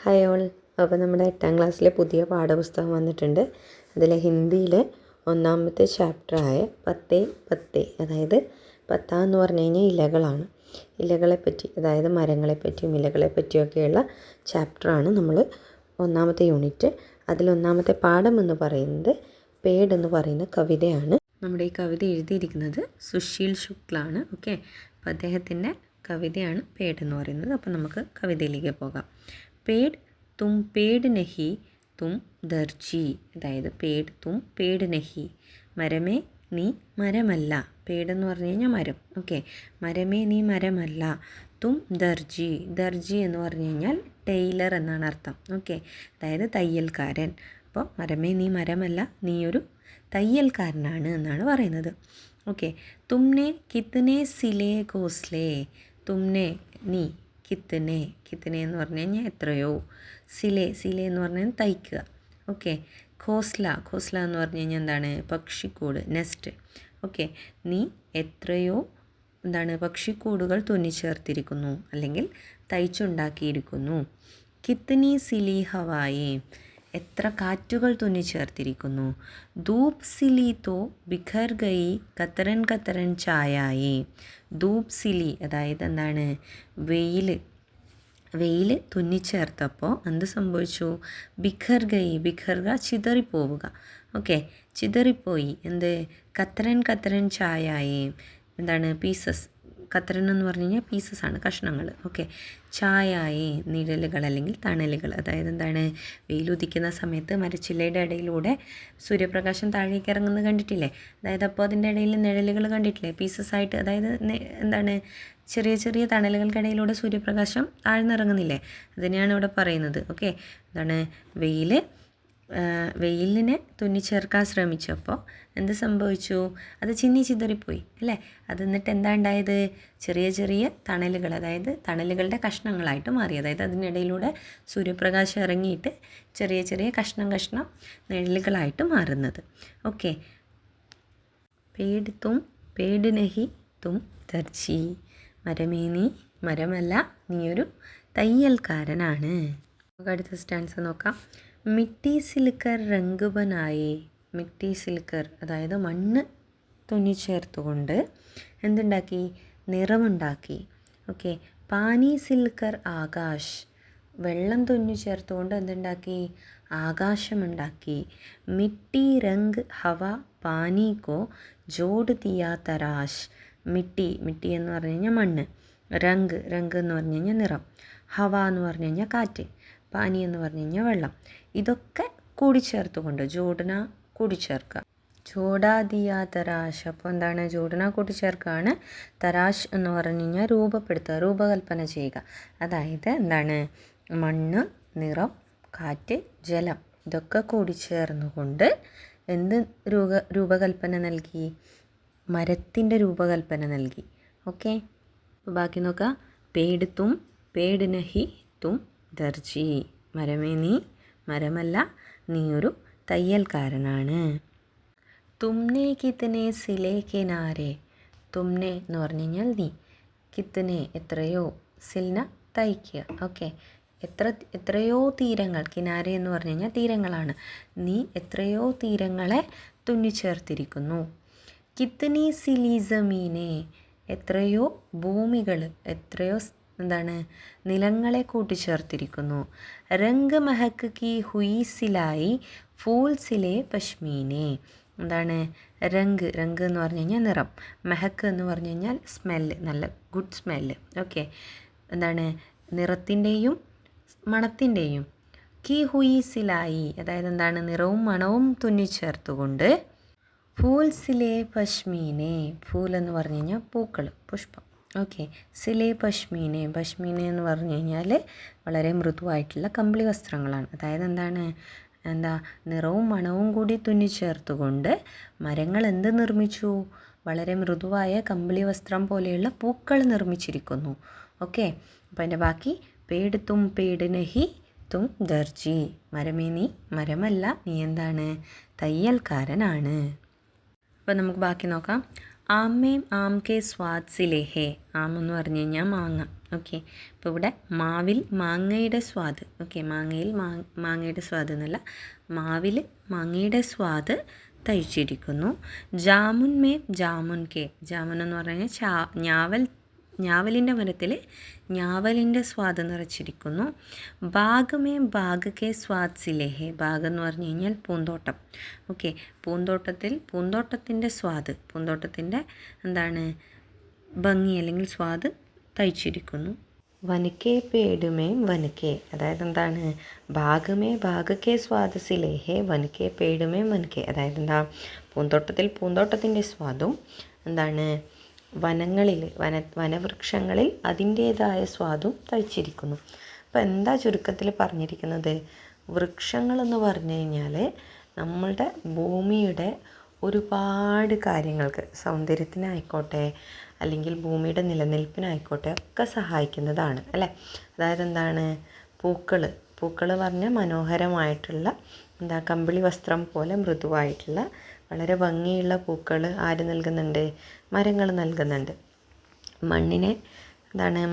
Hi all. അപ്പോൾ നമ്മുടെ 8ാം ക്ലാസ്സിലെ പുതിയ പാഠപുസ്തകം വന്നിട്ടുണ്ട്. അതിൽ ഹിന്ദിയിൽ ഒന്നാമത്തെ ചാപ്റ്ററായ 10 അതായത് 10 എന്ന് പറഞ്ഞു കഴിഞ്ഞാൽ ഇലകളാണ്. ഇലകളെപ്പറ്റി, അതായത് മരങ്ങളെപ്പറ്റിയും ഇലകളെപ്പറ്റിയൊക്കെയുള്ള ചാപ്റ്ററാണ് നമ്മൾ ഒന്നാമത്തെ യൂണിറ്റ്. അതിലൊന്നാമത്തെ പാഠം എന്ന് പറയുന്നത് പേഡ് എന്ന് പറയുന്ന കവിതയാണ്. നമ്മുടെ ഈ കവിത എഴുതിയിരിക്കുന്നത് സുശീൽ ശുക്ലാണ്. ഓക്കെ, അപ്പോൾ അദ്ദേഹത്തിൻ്റെ കവിതയാണ് പേഡ് എന്ന് പറയുന്നത്. അപ്പോൾ നമുക്ക് കവിതയിലേക്ക് പോകാം. പേഡ് തും പേഡ് നഹി തും ദർജി, അതായത് പേഡ് തും പേഡ് നഹി, മരമേ നീ മരമല്ല. പേഡ് എന്ന് പറഞ്ഞു കഴിഞ്ഞാൽ മരം. ഓക്കെ, മരമേ നീ മരമല്ല. തും ദർജി, ദർജി എന്ന് പറഞ്ഞു കഴിഞ്ഞാൽ ടൈലർ എന്നാണ് അർത്ഥം. ഓക്കെ, അതായത് തയ്യൽക്കാരൻ. അപ്പോൾ മരമേ നീ മരമല്ല, നീ ഒരു തയ്യൽക്കാരനാണ് എന്നാണ് പറയുന്നത്. ഓക്കെ, തുമ്നെ കിത്തനെ സിലേ ഘോസ്ലേ, തുമ്നെ നീ, കിത്തനെ, കിത്തനെ എന്ന് പറഞ്ഞു കഴിഞ്ഞാൽ എത്രയോ, സിലേ, സിലേ എന്ന് പറഞ്ഞാൽ തയ്ക്കുക. ഓക്കെ, ഘോസ്ല, ഘോസ്ല എന്ന് പറഞ്ഞു കഴിഞ്ഞാൽ എന്താണ്, പക്ഷിക്കൂട്, നെസ്റ്റ്. ഓക്കെ, നീ എത്രയോ എന്താണ് പക്ഷിക്കൂടുകൾ തുന്നിച്ചേർത്തിരിക്കുന്നു അല്ലെങ്കിൽ തയ്ച്ചുണ്ടാക്കിയിരിക്കുന്നു. കിത്തനി സിലി ഹവായി, എത്ര കാറ്റുകൾ തുന്നിച്ചേർത്തിരിക്കുന്നു. ധൂപ് സിലി തോ ബിഖർ ഗയി കത്തരൻ കത്തരൻ ചായായി, ധൂപ് സിലി അതായത് എന്താണ്, വെയിൽ തുന്നിച്ചേർത്തപ്പോൾ എന്ത് സംഭവിച്ചു, ബിഖർ ഗയി, ബിഖർഗ ചിതറിപ്പോവുക. ഓക്കെ, ചിതറിപ്പോയി. എന്ത്, കത്തരൻ കത്തരൻ ചായായി, എന്താണ് പീസസ്, കത്തരൻ എന്ന് പറഞ്ഞു കഴിഞ്ഞാൽ പീസസ് ആണ്, കഷ്ണങ്ങൾ. ഓക്കെ, ചായായി നിഴലുകൾ അല്ലെങ്കിൽ തണലുകൾ, അതായത് എന്താണ്, വെയിലുദിക്കുന്ന സമയത്ത് മരച്ചില്ലയുടെ ഇടയിലൂടെ സൂര്യപ്രകാശം താഴേക്ക് ഇറങ്ങുന്നത് കണ്ടിട്ടില്ലേ, അതായത് അപ്പോൾ അതിൻ്റെ ഇടയിൽ നിഴലുകൾ കണ്ടിട്ടില്ലേ, പീസസ് ആയിട്ട്, അതായത് എന്താണ്, ചെറിയ ചെറിയ തണലുകൾക്കിടയിലൂടെ സൂര്യപ്രകാശം താഴ്ന്നിറങ്ങുന്നില്ലേ, അതിനെയാണ് ഇവിടെ പറയുന്നത്. ഓക്കെ, എന്താണ്, വെയിലിനെ തുന്നിച്ചേർക്കാൻ ശ്രമിച്ചപ്പോൾ എന്ത് സംഭവിച്ചു, അത് ചിതറിപ്പോയി അല്ലേ. അത് എന്നിട്ട് എന്താ ഉണ്ടായത്, ചെറിയ ചെറിയ തണലുകൾ, അതായത് തണലുകളുടെ കഷ്ണങ്ങളായിട്ട് മാറി. അതായത് അതിനിടയിലൂടെ സൂര്യപ്രകാശം ഇറങ്ങിയിട്ട് ചെറിയ ചെറിയ കഷ്ണം നിഴലുകളായിട്ട് മാറുന്നത്. ഓക്കെ, പേഡ് തും പേഡ് നഹി തും ദർജി, മരമേ നീ മരമല്ല, നീയൊരു തയ്യൽക്കാരനാണ്. നമുക്ക് അടുത്ത സ്റ്റാൻസ് നോക്കാം. മിട്ടി സിൽക്കർ രംഗ് ബനായേ, മിട്ടി സിൽക്കർ അതായത് മണ്ണ് തുന്നിച്ചേർത്തുകൊണ്ട് എന്തുണ്ടാക്കി, നിറമുണ്ടാക്കി. ഓക്കെ, പാനി സിൽക്കർ ആകാശ്, വെള്ളം തുന്നിച്ചേർത്തുകൊണ്ട് എന്തുണ്ടാക്കി, ആകാശമുണ്ടാക്കി. മിട്ടി രംഗ് ഹവ പാനി കോ ജോഡ് ദിയാ തരാശ്, മിട്ടി, മിട്ടി എന്ന് പറഞ്ഞു കഴിഞ്ഞാൽ മണ്ണ്, രംഗ്, രംഗ് എന്ന് പറഞ്ഞു കഴിഞ്ഞാൽ നിറം, ഹവ എന്ന് പറഞ്ഞു കഴിഞ്ഞാൽ കാറ്റ്, പാനി എന്ന് പറഞ്ഞു കഴിഞ്ഞാൽ വെള്ളം. ഇതൊക്കെ കൂടിച്ചേർത്തുകൊണ്ട്, ജോഡന കൂടിച്ചേർക്കുക, ജോഡാ ദിയാ തരാശ്. അപ്പോൾ എന്താണ്, ജോഡന കൂട്ടിച്ചേർക്കുകയാണ്. തരാശ് എന്ന് പറഞ്ഞു കഴിഞ്ഞാൽ രൂപപ്പെടുത്തുക, രൂപകൽപ്പന ചെയ്യുക. അതായത് എന്താണ്, മണ്ണ്, നിറം, കാറ്റ്, ജലം, ഇതൊക്കെ കൂടിച്ചേർന്നുകൊണ്ട് എന്ത് രൂപകൽപ്പന നൽകി, മരത്തിൻ്റെ രൂപകൽപ്പന നൽകി. ഓക്കെ, അപ്പോൾ ബാക്കി നോക്കാം. പേഡ് തും പേഡ് നഹി തും ദർജി, മരമേ നീ മരമല്ല, നീ ഒരു തയ്യൽക്കാരനാണ്. തുമ്നെ കിത്തനെ സിലേ കിനാരെ, തുമ്നെ എന്ന് പറഞ്ഞു കഴിഞ്ഞാൽ നീ, കിത്തനെ എത്രയോ, സിൽന തയ്ക്കുക. ഓക്കെ, എത്രയോ തീരങ്ങൾ, കിനാരെ എന്ന് പറഞ്ഞു കഴിഞ്ഞാൽ തീരങ്ങളാണ്, നീ എത്രയോ തീരങ്ങളെ തുന്നിച്ചേർത്തിരിക്കുന്നു. കിത്തനി സിലി ജമീനെ, എത്രയോ ഭൂമികൾ, എത്രയോ എന്താണ് നിലങ്ങളെ കൂട്ടിച്ചേർത്തിരിക്കുന്നു. രംഗ് മഹക് കി ഹുയി സിലായി ഫൂൽ സിലേ പശ്മീനെ, എന്താണ് രംഗ്, രംഗ് എന്ന് പറഞ്ഞു കഴിഞ്ഞാൽ നിറം, മെഹക്ക് എന്ന് പറഞ്ഞു കഴിഞ്ഞാൽ സ്മെല്ല്, നല്ല ഗുഡ് സ്മെല്ല്. ഓക്കെ, എന്താണ് നിറത്തിൻ്റെയും മണത്തിൻ്റെയും, കി ഹുയി സിലായി അതായത് എന്താണ് നിറവും മണവും തുന്നിച്ചേർത്തുകൊണ്ട്, ഫൂൽ സിലേ പശ്മീനെ, ഫൂൽ എന്ന് പറഞ്ഞു കഴിഞ്ഞാൽ പൂക്കൾ, പുഷ്പം. ഓക്കെ, സിലേ പശ്മീനെ, പശ്മീനെ എന്ന് പറഞ്ഞു കഴിഞ്ഞാൽ വളരെ മൃദുവായിട്ടുള്ള കമ്പിളി വസ്ത്രങ്ങളാണ്. അതായത് എന്താണ്, നിറവും മണവും കൂടി തുന്നിച്ചേർത്തുകൊണ്ട് മരങ്ങൾ എന്ത് നിർമ്മിച്ചു, വളരെ മൃദുവായ കമ്പിളി വസ്ത്രം പോലെയുള്ള പൂക്കൾ നിർമ്മിച്ചിരിക്കുന്നു. ഓക്കെ, അപ്പോൾ അതിൻ്റെ ബാക്കി, പേഡ് തും പേഡ് നഹി തും ദർജി, മരമേ നീ മരമല്ല, നീ എന്താണ് തയ്യൽക്കാരനാണ്. അപ്പോൾ നമുക്ക് ബാക്കി നോക്കാം. ആമേം ആം കെ സ്വാദ് സിലേ ഹേ. ആം എന്ന് പറഞ്ഞു കഴിഞ്ഞാൽ മാങ്ങ. ഓക്കെ, അപ്പോൾ ഇവിടെ മാവിൽ മാങ്ങയുടെ സ്വാദ്. ഓക്കെ, മാങ്ങയിൽ മാങ്ങയുടെ സ്വാദ് എന്നല്ല, മാവിൽ മാങ്ങയുടെ സ്വാദ് തയ്ച്ചിരിക്കുന്നു. Jamun may jamun K. ജാമുൻ എന്ന് പറഞ്ഞു കഴിഞ്ഞാൽ ഞാവലിൻ്റെ മരത്തിൽ ഞാവലിൻ്റെ സ്വാദ് നിറച്ചിരിക്കുന്നു. ബാഗ് മേ ബാഗ് കെ സ്വാദ് സിലേ ഹേ. ബാഗ് എന്ന് പറഞ്ഞു കഴിഞ്ഞാൽ പൂന്തോട്ടം. ഓക്കെ, പൂന്തോട്ടത്തിൻ്റെ സ്വാദ്, പൂന്തോട്ടത്തിൻ്റെ എന്താണ് ഭംഗി അല്ലെങ്കിൽ സ്വാദ് തയ്ച്ചിരിക്കുന്നു. വനക്കെ പേടുമേ വനക്കെ, അതായത് എന്താണ് ബാഗ് മേ ബാഗ് കെ സ്വാദ് സിലേ ഹേ വനക്കെ പേടുമേ വനക്കെ, അതായത് എന്താ പൂന്തോട്ടത്തിൻ്റെ സ്വാദും എന്താണ് വനവൃക്ഷങ്ങളിൽ അതിൻ്റേതായ സ്വാദും തയ്ച്ചിരിക്കുന്നു. അപ്പോൾ എന്താ ചുരുക്കത്തിൽ പറഞ്ഞിരിക്കുന്നത്? വൃക്ഷങ്ങളെന്ന് പറഞ്ഞു കഴിഞ്ഞാൽ നമ്മളുടെ ഭൂമിയുടെ ഒരുപാട് കാര്യങ്ങൾക്ക്, സൗന്ദര്യത്തിനായിക്കോട്ടെ അല്ലെങ്കിൽ ഭൂമിയുടെ നിലനിൽപ്പിനായിക്കോട്ടെ ഒക്കെ സഹായിക്കുന്നതാണ് അല്ലേ. അതായത് എന്താണ് പൂക്കൾ പറഞ്ഞാൽ മനോഹരമായിട്ടുള്ള കമ്പിളി വസ്ത്രം പോലെ മൃദുവായിട്ടുള്ള വളരെ ഭംഗിയുള്ള പൂക്കൾ ആര് നൽകുന്നുണ്ട്? മരങ്ങൾ നൽകുന്നുണ്ട്. മണ്ണിനെ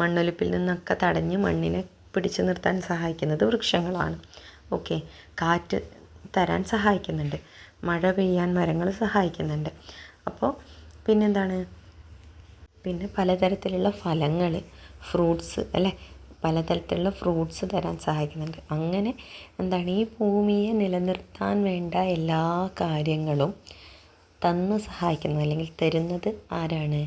മണ്ണൊലിപ്പിൽ നിന്നൊക്കെ തടഞ്ഞ് മണ്ണിനെ പിടിച്ചു നിർത്താൻ സഹായിക്കുന്നത് വൃക്ഷങ്ങളാണ്. ഓക്കെ, കാറ്റ് തരാൻ സഹായിക്കുന്നുണ്ട്, മഴ പെയ്യാൻ മരങ്ങൾ സഹായിക്കുന്നുണ്ട്. അപ്പോൾ പിന്നെ പലതരത്തിലുള്ള ഫലങ്ങൾ, ഫ്രൂട്ട്സ് അല്ലേ, പലതരത്തിലുള്ള ഫ്രൂട്ട്സ് തരാൻ സഹായിക്കുന്നുണ്ട്. അങ്ങനെ ഈ ഭൂമിയെ നിലനിർത്താൻ വേണ്ട എല്ലാ കാര്യങ്ങളും തന്ന് സഹായിക്കുന്നത് അല്ലെങ്കിൽ തരുന്നത് ആരാണ്?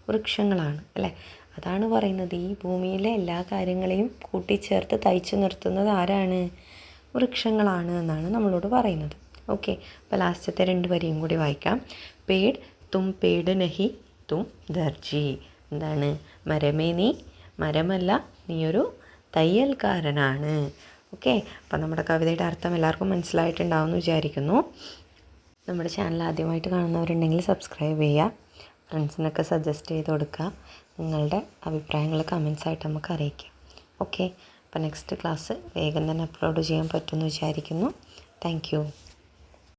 വൃക്ഷങ്ങളാണ് അല്ലേ. അതാണ് പറയുന്നത്, ഈ ഭൂമിയിലെ എല്ലാ കാര്യങ്ങളെയും കൂട്ടിച്ചേർത്ത് തയ്ച്ചു നിർത്തുന്നത് ആരാണ്? വൃക്ഷങ്ങളാണ് എന്നാണ് നമ്മളോട് പറയുന്നത്. ഓക്കെ, അപ്പോൾ ലാസ്റ്റത്തെ 2 വരിയും കൂടി വായിക്കാം. പേട് തും പേട് നഹി തും ദർജി. മരമേ നീ മരമല്ല, നീയൊരു തയ്യൽക്കാരനാണ്. ഓക്കെ, അപ്പോൾ നമ്മുടെ കവിതയുടെ അർത്ഥം എല്ലാവർക്കും മനസ്സിലായിട്ടുണ്ടാവും എന്ന് വിചാരിക്കുന്നു. നമ്മുടെ ചാനൽ ആദ്യമായിട്ട് കാണുന്നവരുണ്ടെങ്കിൽ സബ്സ്ക്രൈബ് ചെയ്യുക, ഫ്രണ്ട്സിനൊക്കെ സജസ്റ്റ് ചെയ്ത് കൊടുക്കുക, നിങ്ങളുടെ അഭിപ്രായങ്ങൾ കമൻസായിട്ട് നമുക്ക് അറിയിക്കാം. ഓക്കെ, അപ്പോൾ നെക്സ്റ്റ് ക്ലാസ് വേഗം തന്നെ അപ്ലോഡ് ചെയ്യാൻ പറ്റുമെന്ന് വിചാരിക്കുന്നു. Thank you.